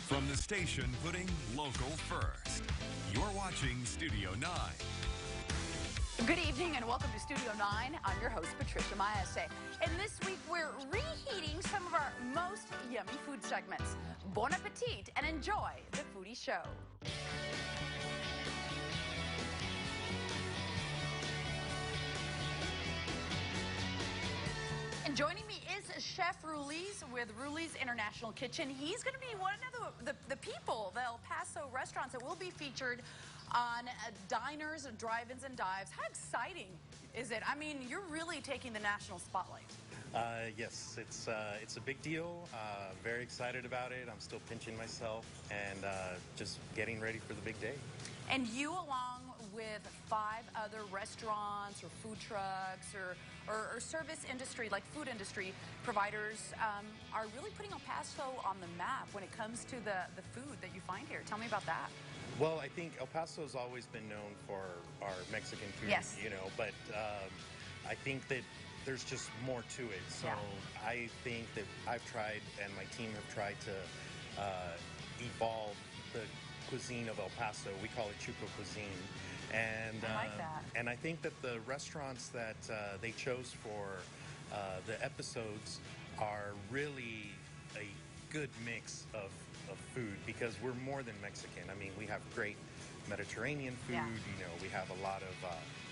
From the station putting local first, you're watching Studio 9. Good evening and welcome to Studio 9. I'm your host, Patricia Maese. And this week we're reheating some of our most yummy food segments. Bon appetit and enjoy the Foodie Show. And joining me is Chef Ruli's with Ruli's International Kitchen. He's going to be one of the people, the El Paso restaurants that will be featured on diners, drive-ins, and dives. How exciting is it? I mean, you're really taking the national spotlight. Yes, it's a big deal. Very excited about it. I'm still pinching myself and just getting ready for the big day. And you, along with 5 other restaurants or food trucks or service industry, like food industry providers, are really putting El Paso on the map when it comes to the food that you find here. Tell me about that. Well, I think El Paso's always been known for our Mexican food, Yes. you know, but I think that there's just more to it. So Yeah. I think that I've tried and my team have tried to evolve the cuisine of El Paso. We call it Chuco cuisine. And I like that. And I think that the restaurants that they chose for the episodes are really a good mix of food, because we're more than Mexican. I mean, we have great Mediterranean food. Yeah. You know, we have a lot of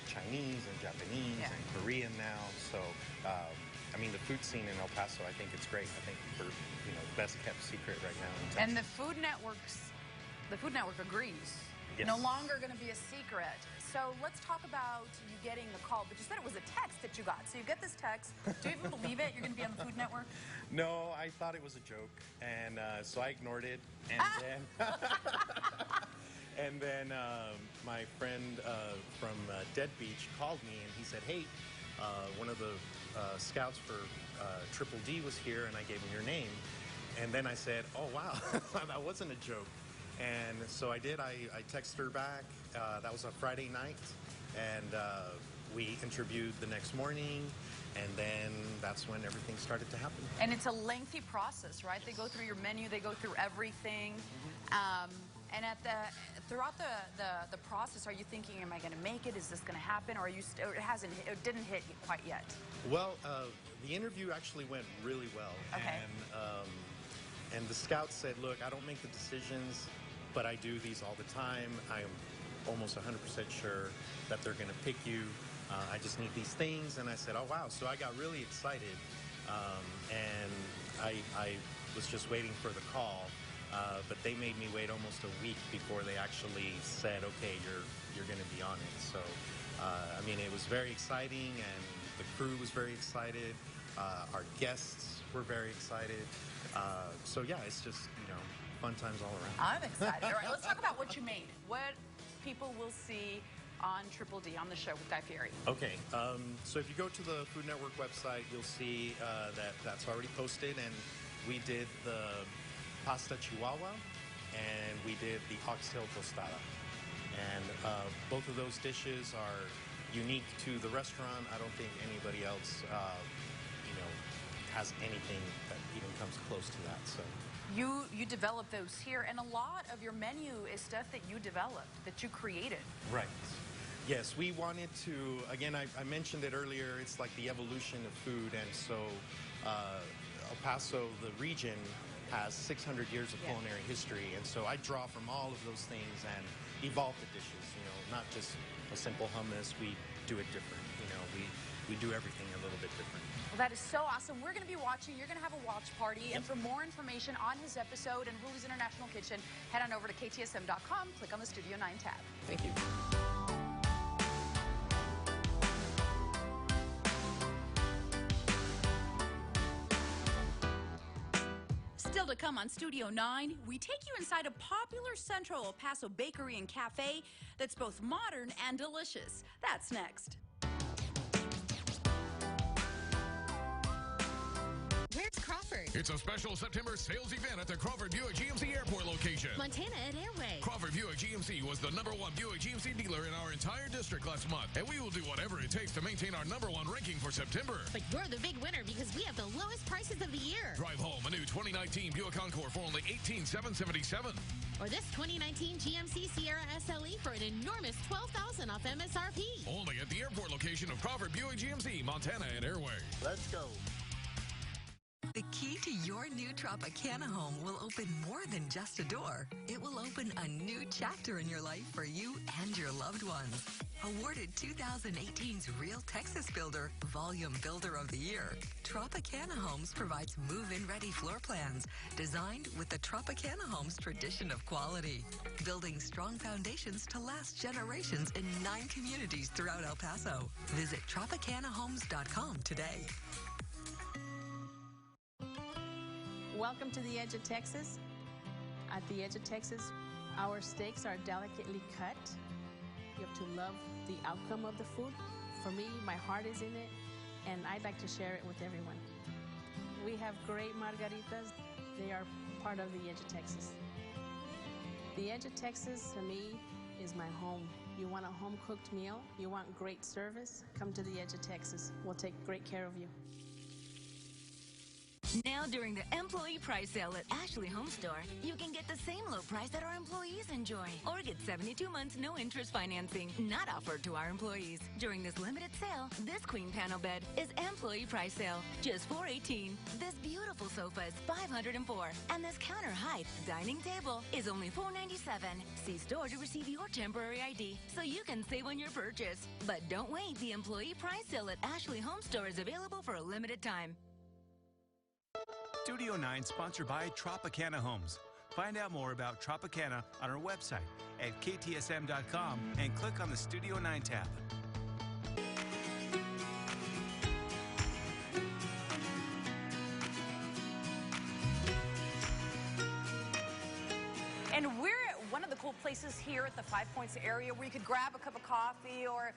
Chinese and Japanese Yeah. and Korean now. So, I mean, the food scene in El Paso, I think it's great. I think we're, you know, best kept secret right now in Texas. And the Food Network agrees. Yes. No longer going to be a secret. So let's talk about you getting the call. But you said it was a text that you got. So you get this text. Do you even believe it? You're going to be on the Food Network? No, I thought it was a joke, and so I ignored it. And then, and then my friend from Dead Beach called me, and he said, "Hey, one of the scouts for Triple D was here, and I gave him your name." And then I said, "Oh wow, that wasn't a joke." And so I did. I texted her back. That was a Friday night, and we interviewed the next morning, and then that's when everything started to happen. And it's a lengthy process, right? They go through your menu. They go through everything. And throughout the process, are you thinking, am I going to make it? Is this going to happen? Or are you or it didn't hit quite yet? Well, the interview actually went really well. Okay. And the scouts said, "Look, I don't make the decisions, but I do these all the time. I'm almost 100% sure that they're going to pick you. I just need these things." And I said, "Oh, wow." So I got really excited. And I was just waiting for the call. But they made me wait almost a week before they actually said, "Okay, you're going to be on it." So, I mean, it was very exciting, and the crew was very excited. Our guests were very excited. So yeah, it's just, you know, fun times all around. I'm excited. All right, let's talk about what you made. What people will see on Triple D, on the show with Guy Fieri. Okay, so if you go to the Food Network website, you'll see that's already posted, and we did the pasta chihuahua, and we did the oxtail tostada. And both of those dishes are unique to the restaurant. I don't think anybody else, you know, has anything that even comes close to that. So You developed those here, and a lot of your menu is stuff that you developed, that you created. right. Yes, we wanted to, again, I mentioned it earlier, it's like the evolution of food, and so El Paso, the region, has 600 years of culinary history, and so I draw from all of those things and evolve the dishes, you know, not just a simple hummus. We do it different, you know, we do everything a little bit different. Well, that is so awesome. We're going to be watching. You're going to have a watch party. And for more information on his episode and Ruli's International Kitchen, head on over to KTSM.com. Click on the Studio 9 tab. Thank you. Still to come on Studio 9, we take you inside a popular Central El Paso bakery and cafe that's both modern and delicious. That's next. Where's Crawford? It's a special September sales event at the Crawford Buick GMC Airport location. location. Montana at Airway. Crawford Buick GMC was the #1 Buick GMC dealer in our entire district last month, and we will do whatever it takes to maintain our #1 ranking for September. But you're the big winner because we have the lowest prices of the year. Drive home a new 2019 Buick Encore for only $18,777. Or this 2019 GMC Sierra SLE for an enormous $12,000 off MSRP. Only at the airport location of Crawford Buick GMC, Montana and Airway. Let's go. The key to your new Tropicana home will open more than just a door. It will open a new chapter in your life for you and your loved ones. Awarded 2018's Real Texas Builder Volume Builder of the Year, Tropicana Homes provides move-in ready floor plans designed with the Tropicana Homes tradition of quality, building strong foundations to last generations in 9 communities throughout El Paso. Visit TropicanaHomes.com today. Welcome to the Edge of Texas. At the Edge of Texas, our steaks are delicately cut. You have to love the outcome of the food. For me, my heart is in it, and I'd like to share it with everyone. We have great margaritas. They are part of the Edge of Texas. The Edge of Texas, to me, is my home. You want a home-cooked meal? You want great service? Come to the Edge of Texas. We'll take great care of you. Now during the employee price sale at Ashley Home Store, you can get the same low price that our employees enjoy. Or get 72 months no interest financing, not offered to our employees. During this limited sale, this queen panel bed is employee price sale, just $418. This beautiful sofa is $504. And this counter height dining table is only $497. See store to receive your temporary ID so you can save on your purchase. But don't wait, the employee price sale at Ashley Home Store is available for a limited time. Studio 9 sponsored by Tropicana Homes. Find out more about Tropicana on our website at ktsm.com and click on the Studio 9 tab. And we're at one of the cool places here at the Five Points area where you could grab a cup of coffee or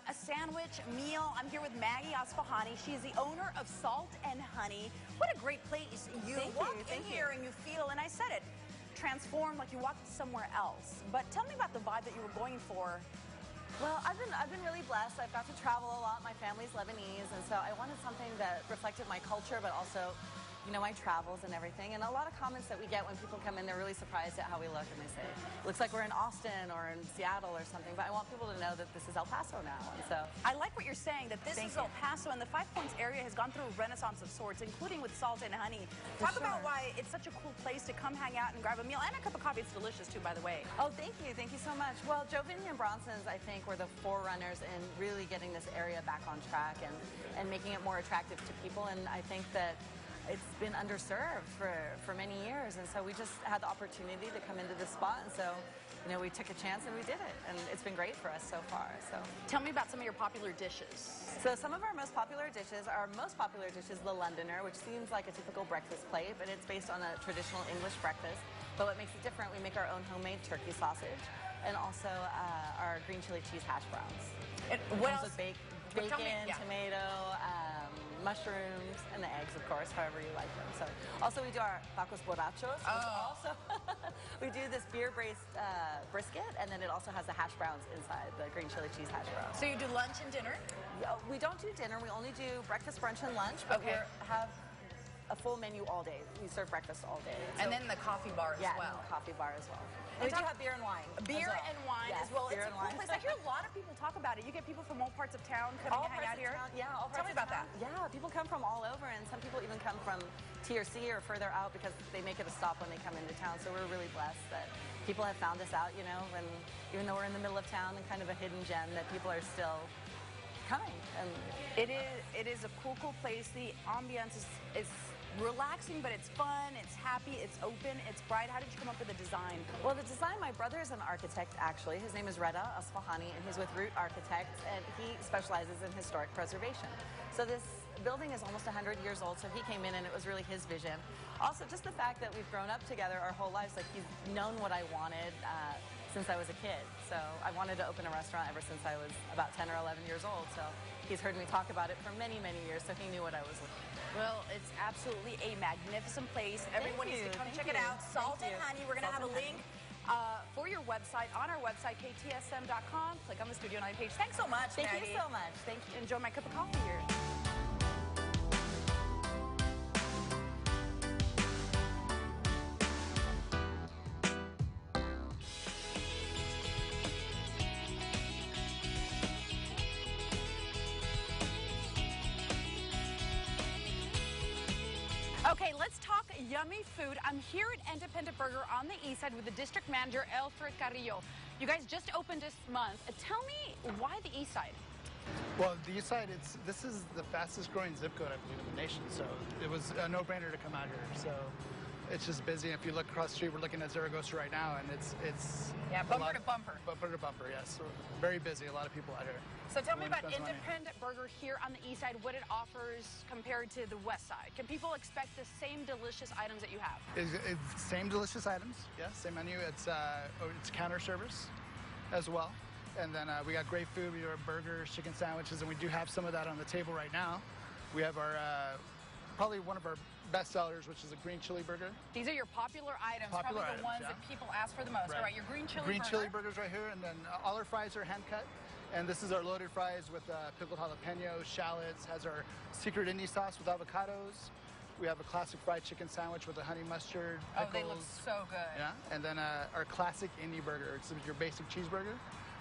a sandwich, meal. I'm here with Maggie Asfahani. She's the owner of Salt and Honey. What a great place. You walk in here and you feel, and I said it, transformed like you walked somewhere else. But tell me about the vibe that you were going for. Well, I've been really blessed. I've got to travel a lot. My family's Lebanese, and so I wanted something that reflected my culture, but also, you know, my travels and everything. And a lot of comments that we get when people come in, they're really surprised at how we look, and they say, looks like we're in Austin or in Seattle or something. But I want people to know that this is El Paso now. And so I like what you're saying, that this is El Paso, and the Five Points area has gone through a renaissance of sorts, including with Salt and Honey. Talk about why it's such a cool place to come hang out and grab a meal and a cup of coffee. It's delicious too, by the way. Oh, thank you so much. Well, Jovini and Bronson's, I think, were the forerunners in really getting this area back on track and making it more attractive to people. And I think that it's been underserved for many years, and so we just had the opportunity to come into this spot, and so, you know, we took a chance and we did it, and it's been great for us so far. So tell me about some of your popular dishes. So some of our most popular dishes, the Londoner, which seems like a typical breakfast plate, but it's based on a traditional English breakfast. But what makes it different, we make our own homemade turkey sausage, and also our green chili cheese hash browns. And what else? With bacon, tomato, mushrooms, and the eggs, of course, however you like them. So, also we do our tacos borrachos. Also, we do this beer-braised brisket, and then it also has the hash browns inside, the green chili cheese hash browns. So you do lunch and dinner? We don't do dinner. We only do breakfast, brunch, and lunch. But we have a full menu all day. We serve breakfast all day. So, and then the coffee bar as well. Yeah, the coffee bar as well. And we do have beer and wine. Beer and wine as well. It's a cool place. I hear a lot of people talk about it. You get people from all parts of town coming to hang out here. Yeah, all parts Tell me about that. Yeah, people come from all over, and some people even come from TRC or further out because they make it a stop when they come into town. So we're really blessed that people have found us out, you know, and even though we're in the middle of town and kind of a hidden gem, that people are still coming. And it is a cool place. The ambiance is relaxing, but it's fun, it's happy, it's open, it's bright. How did you come up with the design? Well, the design, my brother is an architect, actually. His name is Reda Asfahani, and he's with Root Architects, and he specializes in historic preservation. So this building is almost 100 years old, so he came in and it was really his vision. Also, just the fact that we've grown up together our whole lives, like he's known what I wanted since I was a kid. So I wanted to open a restaurant ever since I was about 10 or 11 years old. So he's heard me talk about it for many, many years, so he knew what I was looking for. Well, it's absolutely a magnificent place. Everyone needs to come check it you. out. Salt Thank and you. Honey. We're going to have Salt a and link for your website on our website, ktsm.com. Click on the Studio 9 page. Thanks so much, Thank Maddie. you so much. Thank you. Enjoy my cup of coffee here. Okay, let's talk yummy food. I'm here at Independent Burger on the east side with the district manager, Alfred Carrillo. You guys just opened this month. Tell me, why the east side? Well, the east side, this is the fastest growing zip code, I believe, in the nation. So it was a no-brainer to come out here. So it's just busy. If you look across the street, we're looking at Zaragoza right now, and it's yeah, bumper to bumper. Bumper to bumper, yes. So very busy. A lot of people out here. So tell me about Independent Independent Burger here on the east side, what it offers compared to the west side. Can people expect the same delicious items that you have? It's same delicious items, yeah, same menu. It's counter service as well. And then we got great food. We have burgers, chicken sandwiches, and we do have some of that on the table right now. We have our, probably one of our best sellers, which is a green chili burger. These are your popular items, probably the ones that people ask for the most. Right. All right, your green chili Green burger. chili burgers right here, and then all our fries are hand cut. And this is our loaded fries with pickled jalapenos, shallots, has our secret Indy sauce with avocados. We have a classic fried chicken sandwich with a honey mustard, pickles. Oh, they look so good. Yeah, and then our classic Indy burger. It's your basic cheeseburger,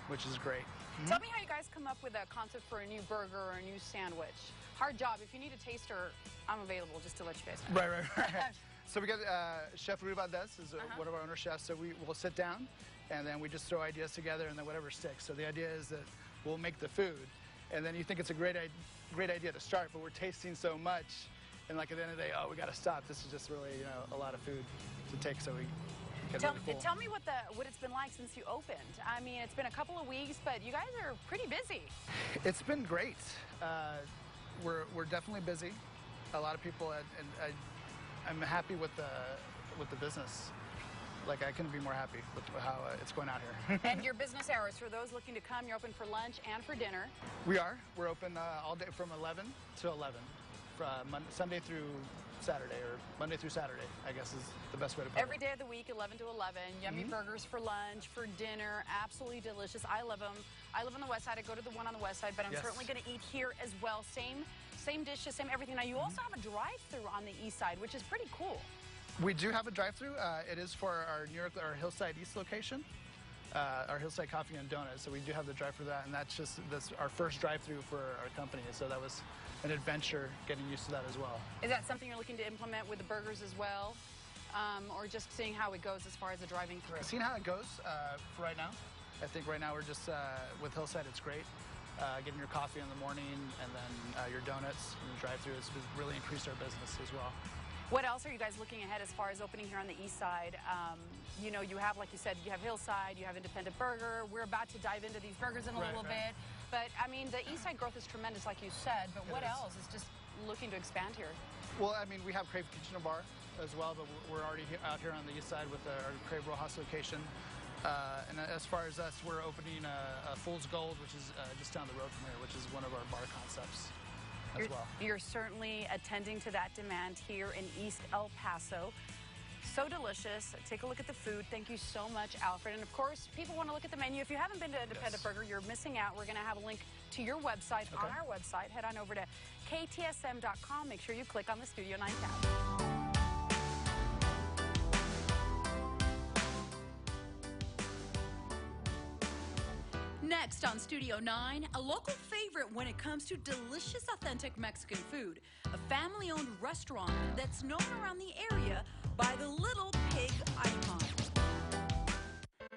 which is great. Tell me how you guys come up with a concept for a new burger or a new sandwich. Hard job. If you need a taster, I'm available just to let you guys know. Right. So we got Chef Rui Valdez is one of our owner chefs. So we will sit down, and then we just throw ideas together, and then whatever sticks. So the idea is that we'll make the food, and then you think it's a great idea to start, but we're tasting so much, and like at the end of the day, oh, we got to stop. This is just really a lot of food to take, so we get really full. Tell me what it's been like since you opened. I mean, it's been a couple of weeks, but you guys are pretty busy. It's been great. We're definitely busy. A lot of people, and I'm happy with the business. Like, I couldn't be more happy with how it's going out here. And your business hours, for those looking to come, you're open for lunch and for dinner. We're open all day from 11 to 11, from Sunday through Saturday, or Monday through Saturday, I guess is the best way to put it. Every day of the week, 11 to 11. Yummy burgers for lunch, for dinner, absolutely delicious. I love them. I live on the west side. I go to the one on the west side, but I'm certainly going to eat here as well. Same dishes, same everything. Now, you also have a drive-through on the east side, which is pretty cool. We do have a drive-through. It is for our our Hillside East location, our Hillside Coffee and Donuts. So we do have the drive-through for that, and that's our first drive-through for our company. So that was an adventure getting used to that as well. Is that something you're looking to implement with the burgers as well, or just seeing how it goes as far as the driving through? Seeing how it goes for right now. I think right now we're just with Hillside. It's great. Getting your coffee in the morning and then your donuts and the drive-through has really increased our business as well. What else are you guys looking ahead as far as opening here on the east side? You know, you have, like you said, you have Hillside, you have Independent Burger. We're about to dive into these burgers in a little bit. But, I mean, the east side growth is tremendous, like you said. But what else is just looking to expand here? Well, I mean, we have Crave Kitchen and Bar as well, but we're already out here on the east side with our Crave Rojas location. And as far as us, we're opening a Fool's Gold, which is just down the road from here, which is one of our bar concepts as well. You're certainly attending to that demand here in East El Paso. So delicious. Take a look at the food. Thank you so much, Alfred. And of course, people want to look at the menu. If you haven't been to Independent Burger, you're missing out. We're going to have a link to your website on our website. Head on over to ktsm.com. Make sure you click on the Studio 9 tab. Next on Studio 9, a local favorite when it comes to delicious, authentic Mexican food. A family-owned restaurant that's known around the area by the Little Pig icon.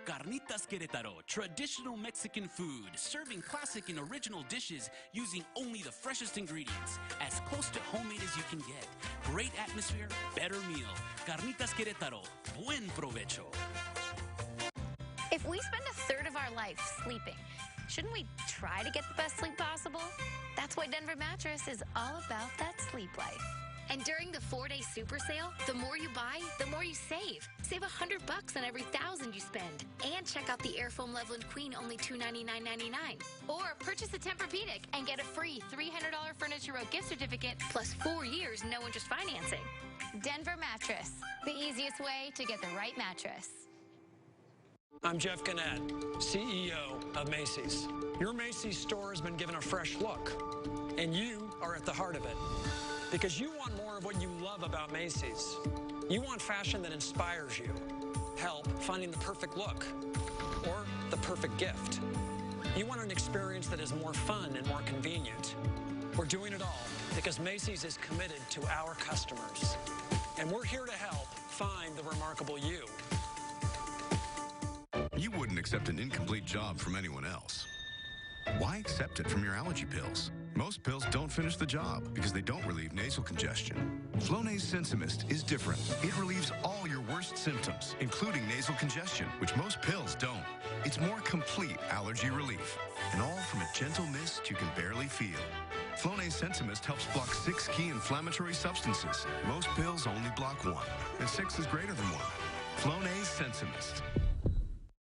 Carnitas Querétaro, traditional Mexican food, serving classic and original dishes using only the freshest ingredients, as close to homemade as you can get. Great atmosphere, better meal. Carnitas Querétaro, buen provecho. If we spend a third of our life sleeping, shouldn't we try to get the best sleep possible? That's why Denver Mattress is all about that sleep life. And during the 4-day super sale, the more you buy, the more you save. Save $100 on every 1,000 you spend. And check out the Airfoam Loveland Queen, only $299.99. Or purchase a Tempur-Pedic and get a free $300 Furniture Row gift certificate plus 4 years no interest financing. Denver Mattress, the easiest way to get the right mattress. I'm Jeff Gannett, CEO of Macy's. Your Macy's store has been given a fresh look, and you are at the heart of it. Because you want more of what you love about Macy's. You want fashion that inspires you, help finding the perfect look, or the perfect gift. You want an experience that is more fun and more convenient. We're doing it all because Macy's is committed to our customers. And we're here to help find the remarkable you. You wouldn't accept an incomplete job from anyone else. Why accept it from your allergy pills? Most pills don't finish the job because they don't relieve nasal congestion. Flonase Sensimist is different. It relieves all your worst symptoms, including nasal congestion, which most pills don't. It's more complete allergy relief, and all from a gentle mist you can barely feel. Flonase Sensimist helps block 6 key inflammatory substances. Most pills only block 1, and 6 is greater than 1. Flonase Sensimist.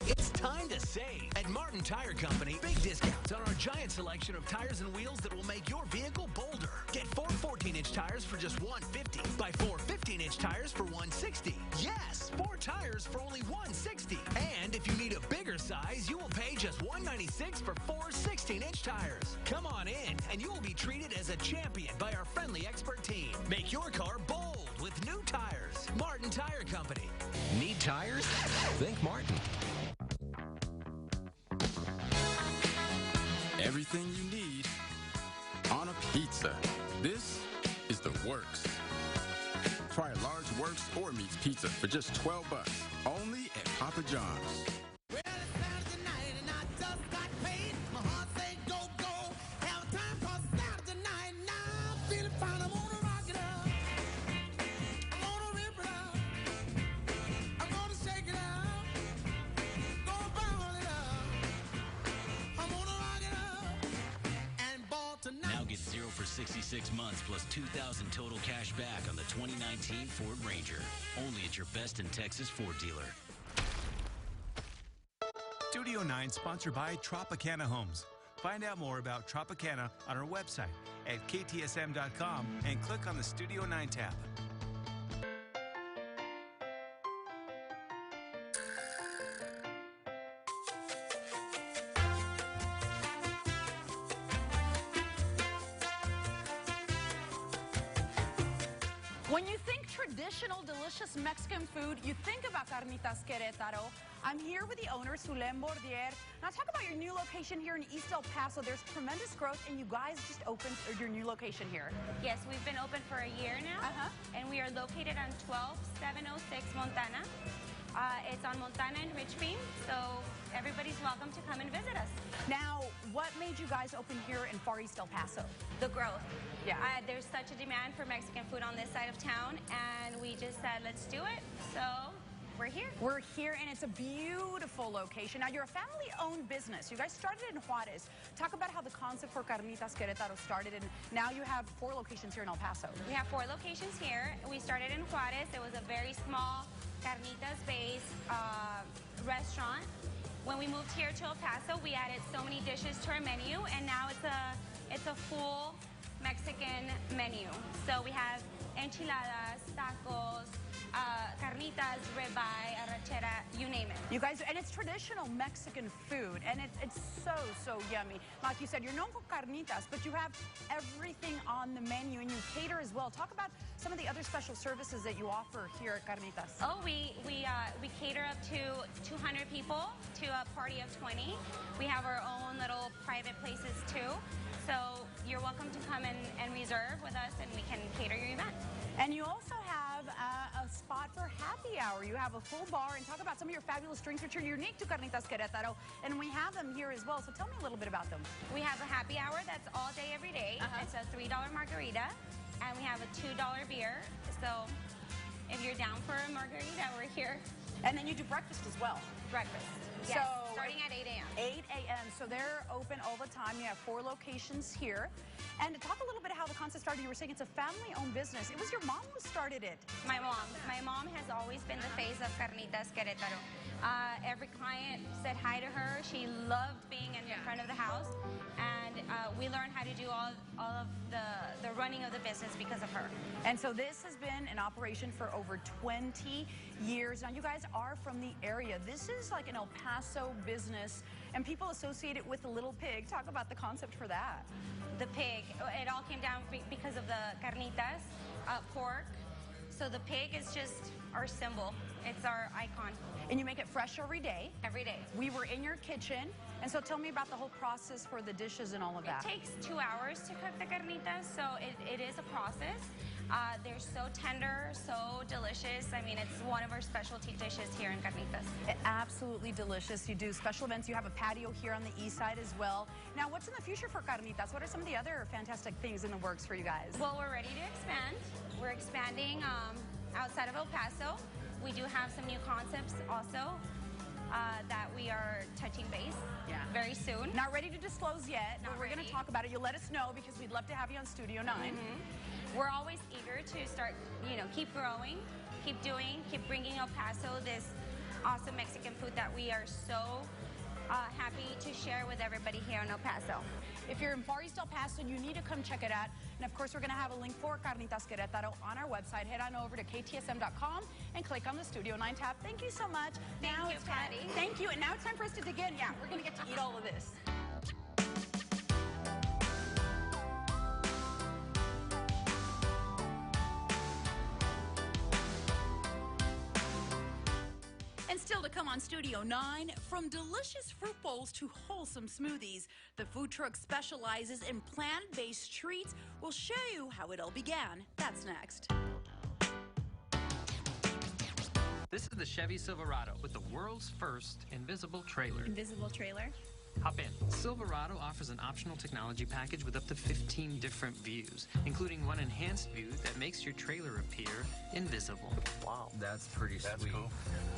It's time to save at Martin Tire Company. Big discounts on our giant selection of tires and wheels that will make your vehicle bolder. Get 4 14-inch tires for just $150. Buy 4 15-inch tires for $160. Yes, 4 tires for only $160. And if you need a bigger size, you will pay just $196 for 4 16-inch tires. Come on in, and you will be treated as a champion by our friendly expert team. Make your car bold with new tires. Martin Tire Company. Need tires? Think Martin. Everything you need on a pizza. This is the Works. Try a large Works or Meats pizza for just $12, only at Papa John's. Now get 0 for 66 months plus $2,000 total cash back on the 2019 Ford Ranger. Only at your Best in Texas Ford dealer. Studio 9 sponsored by Tropicana Homes. Find out more about Tropicana on our website at ktsm.com and click on the Studio 9 tab. When you think traditional, delicious Mexican food, you think about Carnitas Querétaro. I'm here with the owner, Zulem Bordier. Now talk about your new location here in East El Paso. There's tremendous growth, and you guys just opened your new location here. Yes, we've been open for a year now, and we are located on 12706 Montana. It's on Montana and Richfield, so everybody's welcome to come and visit us. Now, what made you guys open here in Far East El Paso? The growth. Yeah. There's such a demand for Mexican food on this side of town, and we just said, let's do it. So we're here. We're here, and it's a beautiful location. Now, you're a family-owned business. You guys started in Juarez. Talk about how the concept for Carnitas Querétaro started, and now you have 4 locations here in El Paso. We have 4 locations here. We started in Juarez. It was a very small carnitas-based restaurant. When we moved here to El Paso, we added so many dishes to our menu, and now it's a full Mexican menu. So we have enchiladas, tacos, carnitas, ribeye, arrachera, you name it. You guys, and it's traditional Mexican food, and it's so yummy. Like you said, you're known for carnitas, but you have everything on the menu, and you cater as well. Talk about some of the other special services that you offer here at Carnitas. Oh, we cater up to 200 people to a party of 20. We have our own little private places too. So you're welcome to come and reserve with us, and we can cater your event. And you also have a spot for happy hour. You have a full bar, and talk about some of your fabulous drinks, which are unique to Carnitas Querétaro, and we have them here as well. So tell me a little bit about them. We have a happy hour that's all day, every day. It's a $3 margarita, and we have a $2 beer. So if you're down for a margarita, we're here. And then you do breakfast as well. Breakfast. Yes, starting at 8 a.m. 8 a.m. So they're open all the time. You have 4 locations here. And to talk a little bit how the concept started, you were saying it's a family-owned business. It was your mom who started it. My mom. My mom has always been the face of Carnitas Querétaro. Every client said hi to her. She loved being in front of the house. And we learned how to do all of the running of the business because of her. And so this has been in operation for over 20 years. Now, you guys are from the area. This is like an El Paso business, and people associate it with the Little Pig. Talk about the concept for that. The pig. It all came down because of the carnitas, pork. So the pig is just our symbol. It's our icon. And you make it fresh every day? Every day. We were in your kitchen, and so tell me about the whole process for the dishes and all of that. It takes 2 hours to cook the carnitas, so it is a process. They're so tender, so delicious. I mean, it's one of our specialty dishes here in Carnitas. Absolutely delicious. You do special events. You have a patio here on the east side as well. Now, what's in the future for Carnitas? What are some of the other fantastic things in the works for you guys? Well, we're ready to expand. We're expanding outside of El Paso. We do have some new concepts also that we are touching base very soon. Not ready to disclose yet, but we're going to talk about it. You'll let us know because we'd love to have you on Studio 9. We're always eager to start, keep growing, keep doing, keep bringing El Paso this awesome Mexican food that we are so happy to share with everybody here in El Paso. If you're in Far East El Paso, you need to come check it out. And of course, we're going to have a link for Carnitas Querétaro on our website. Head on over to ktsm.com and click on the Studio 9 tab. Thank you so much. Thank you, Patty. Thank you. And now it's time for us to dig in. Yeah, we're going to get to eat all of this. And still to come on Studio 9, from delicious fruit bowls to wholesome smoothies, the food truck specializes in plant-based treats. We'll show you how it all began. That's next. This is the Chevy Silverado with the world's first invisible trailer. Invisible trailer? Hop in. Silverado offers an optional technology package with up to 15 different views, including one enhanced view that makes your trailer appear invisible. Wow, that's pretty sweet. Cool.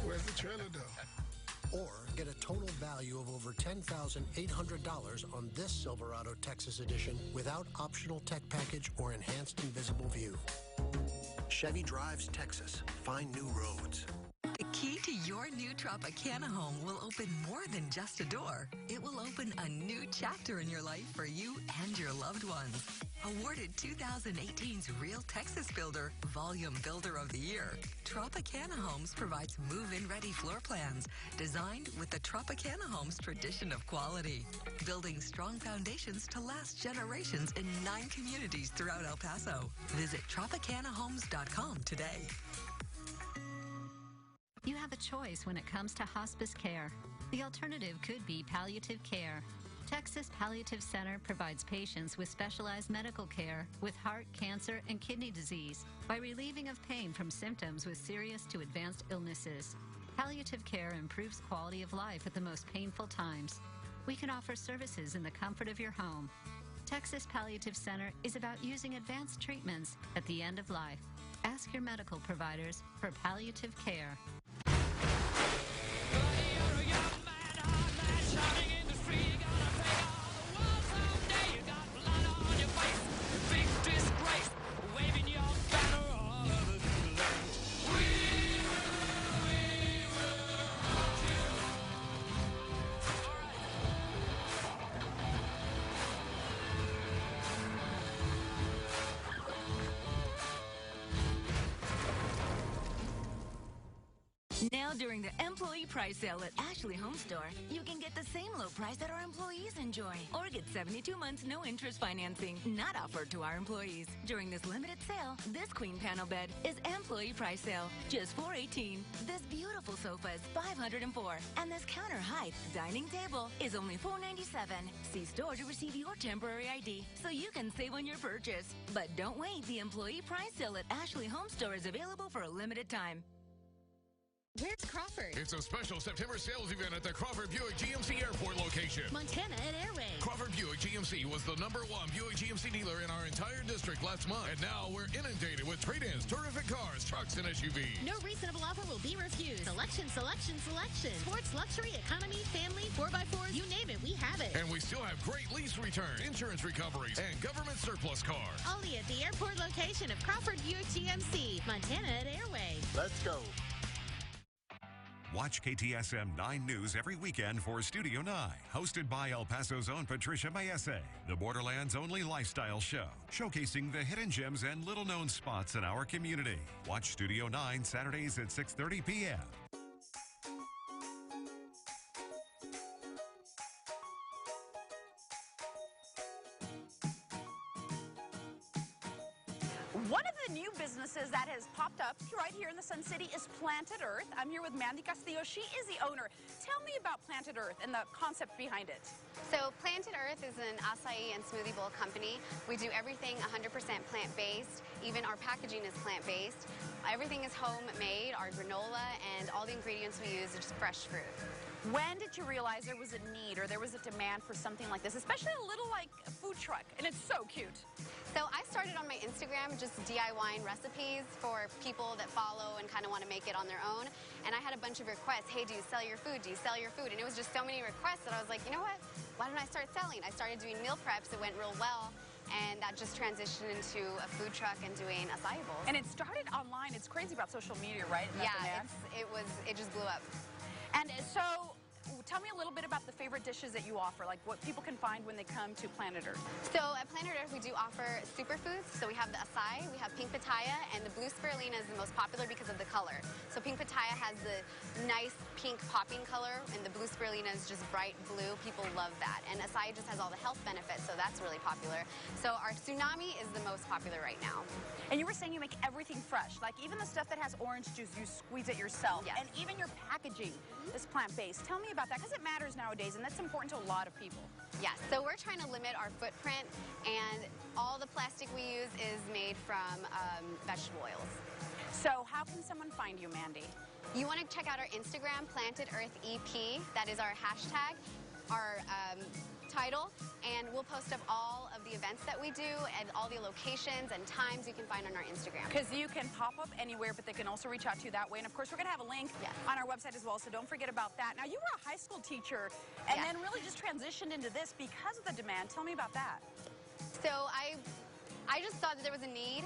Where's the trailer though? Or get a total value of over $10,800 on this Silverado Texas edition without optional tech package or enhanced invisible view. Chevy drives Texas. Find new roads. The key to your new Tropicana home will open more than just a door. It will open a new chapter in your life for you and your loved ones. Awarded 2018's Real Texas Builder, Volume Builder of the Year, Tropicana Homes provides move-in ready floor plans designed with the Tropicana Homes tradition of quality, building strong foundations to last generations in 9 communities throughout El Paso. Visit TropicanaHomes.com today. You have a choice when it comes to hospice care. The alternative could be palliative care. Texas Palliative Center provides patients with specialized medical care with heart, cancer, and kidney disease by relieving of pain from symptoms with serious to advanced illnesses. Palliative care improves quality of life at the most painful times. We can offer services in the comfort of your home. Texas Palliative Center is about using advanced treatments at the end of life. Ask your medical providers for palliative care. Now during the employee price sale at Ashley Home Store, you can get the same low price that our employees enjoy. Or get 72 months no interest financing, not offered to our employees. During this limited sale, this queen panel bed is employee price sale, just $418. This beautiful sofa is $504. And this counter height dining table is only $497. See store to receive your temporary ID so you can save on your purchase. But don't wait, the employee price sale at Ashley Home Store is available for a limited time. Where's Crawford? It's a special September sales event at the Crawford Buick GMC Airport location. Montana at Airway. Crawford Buick GMC was the #1 Buick GMC dealer in our entire district last month. And now we're inundated with trade-ins, terrific cars, trucks, and SUVs. No reasonable offer will be refused. Selection, selection, selection. Sports, luxury, economy, family, 4x4s, you name it, we have it. And we still have great lease returns, insurance recoveries, and government surplus cars. Only at the airport location of Crawford Buick GMC, Montana at Airway. Let's go. Watch KTSM 9 News every weekend for Studio 9, hosted by El Paso's own Patricia Maese, the Borderlands' only lifestyle show, showcasing the hidden gems and little-known spots in our community. Watch Studio 9 Saturdays at 6:30 p.m. One of the new businesses that has popped up right here in the Sun City is Planted Earth. I'm here with Mandy Castillo. She is the owner. Tell me about Planted Earth and the concept behind it. So Planted Earth is an acai and smoothie bowl company. We do everything 100% plant-based. Even our packaging is plant-based. Everything is homemade, our granola, and all the ingredients we use are just fresh fruit. When did you realize there was a need or there was a demand for something like this, especially a little like a food truck? And it's so cute. So I started on my Instagram just DIYing recipes for people that follow and kind of want to make it on their own. And I had a bunch of requests. Hey, do you sell your food? Do you sell your food? And it was just so many requests that I was like, you know what? Why don't I start selling? I started doing meal preps. It went real well. And that just transitioned into a food truck and doing acai bowls. And it started online. It's crazy about social media, right? Yeah, it just blew up. And so, tell me a little bit about the favorite dishes that you offer, like what people can find when they come to Planted Earth. So at Planted Earth, we do offer superfoods. So we have the acai, we have pink pitaya, and the blue spirulina is the most popular because of the color. So pink pitaya has the nice pink popping color, and the blue spirulina is just bright blue. People love that. And acai just has all the health benefits, so that's really popular. So our tsunami is the most popular right now. And you were saying you make everything fresh, like even the stuff that has orange juice, you squeeze it yourself. Yes. And even your packaging is plant-based. Tell me about that, because it matters nowadays, and that's important to a lot of people. Yes, so we're trying to limit our footprint, and all the plastic we use is made from vegetable oils. So how can someone find you, Mandy? You want to check out our Instagram, Planted Earth EP. That is our hashtag, our title, and we'll post up all of the events that we do and all the locations and times you can find on our Instagram. Because you can pop up anywhere, but they can also reach out to you that way. And of course, we're going to have a link on our website as well, so don't forget about that. Now, you were a high school teacher and then really just transitioned into this because of the demand. Tell me about that. So I just thought that there was a need.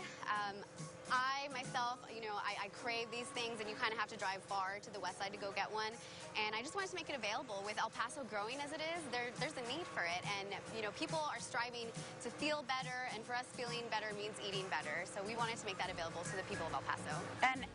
I myself, you know, I crave these things, and you kind of have to drive far to the west side to go get one. And I just wanted to make it available. With El Paso growing as it is, there's a need for it. And, you know, people are striving to feel better, and for us, feeling better means eating better. So we wanted to make that available to the people of El Paso. And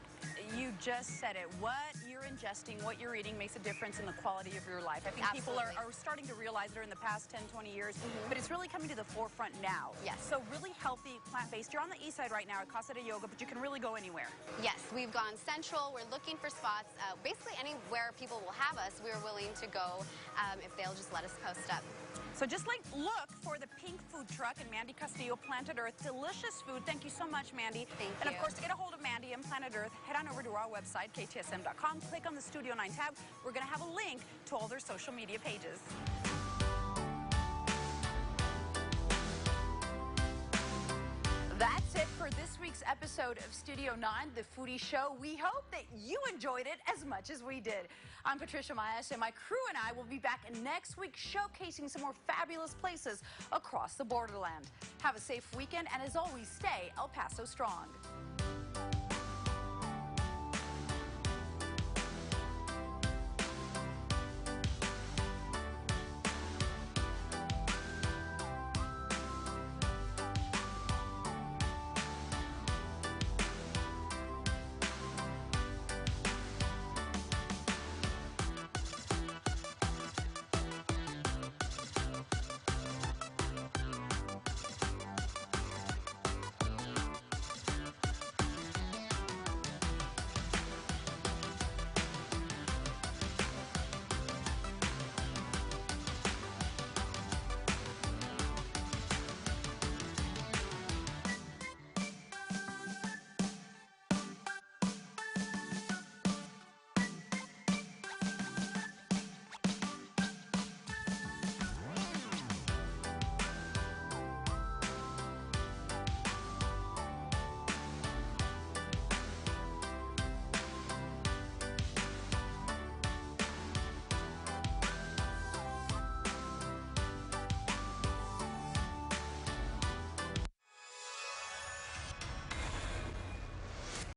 you just said it. What you're ingesting, what you're eating makes a difference in the quality of your life. I think people are starting to realize it in the past 10, 20 years, but it's really coming to the forefront now. Yes. So really healthy, plant-based. You're on the east side right now at Casa de Yoga, but you can really go anywhere. Yes, we've gone central. We're looking for spots. Basically anywhere people will have us, we're willing to go if they'll just let us post up. So just like look for the pink food truck and Mandy Castillo, Planted Earth. Delicious food. Thank you so much, Mandy. Thank you. And of course, to get a hold of Mandy and Planted Earth, head on over to our website, ktsm.com. Click on the Studio 9 tab. We're going to have a link to all their social media pages. That's it for this week's episode of Studio 9, The Foodie Show. We hope that you enjoyed it as much as we did. I'm Patricia Maes, and my crew and I will be back next week showcasing some more fabulous places across the borderland. Have a safe weekend, and as always, stay El Paso strong.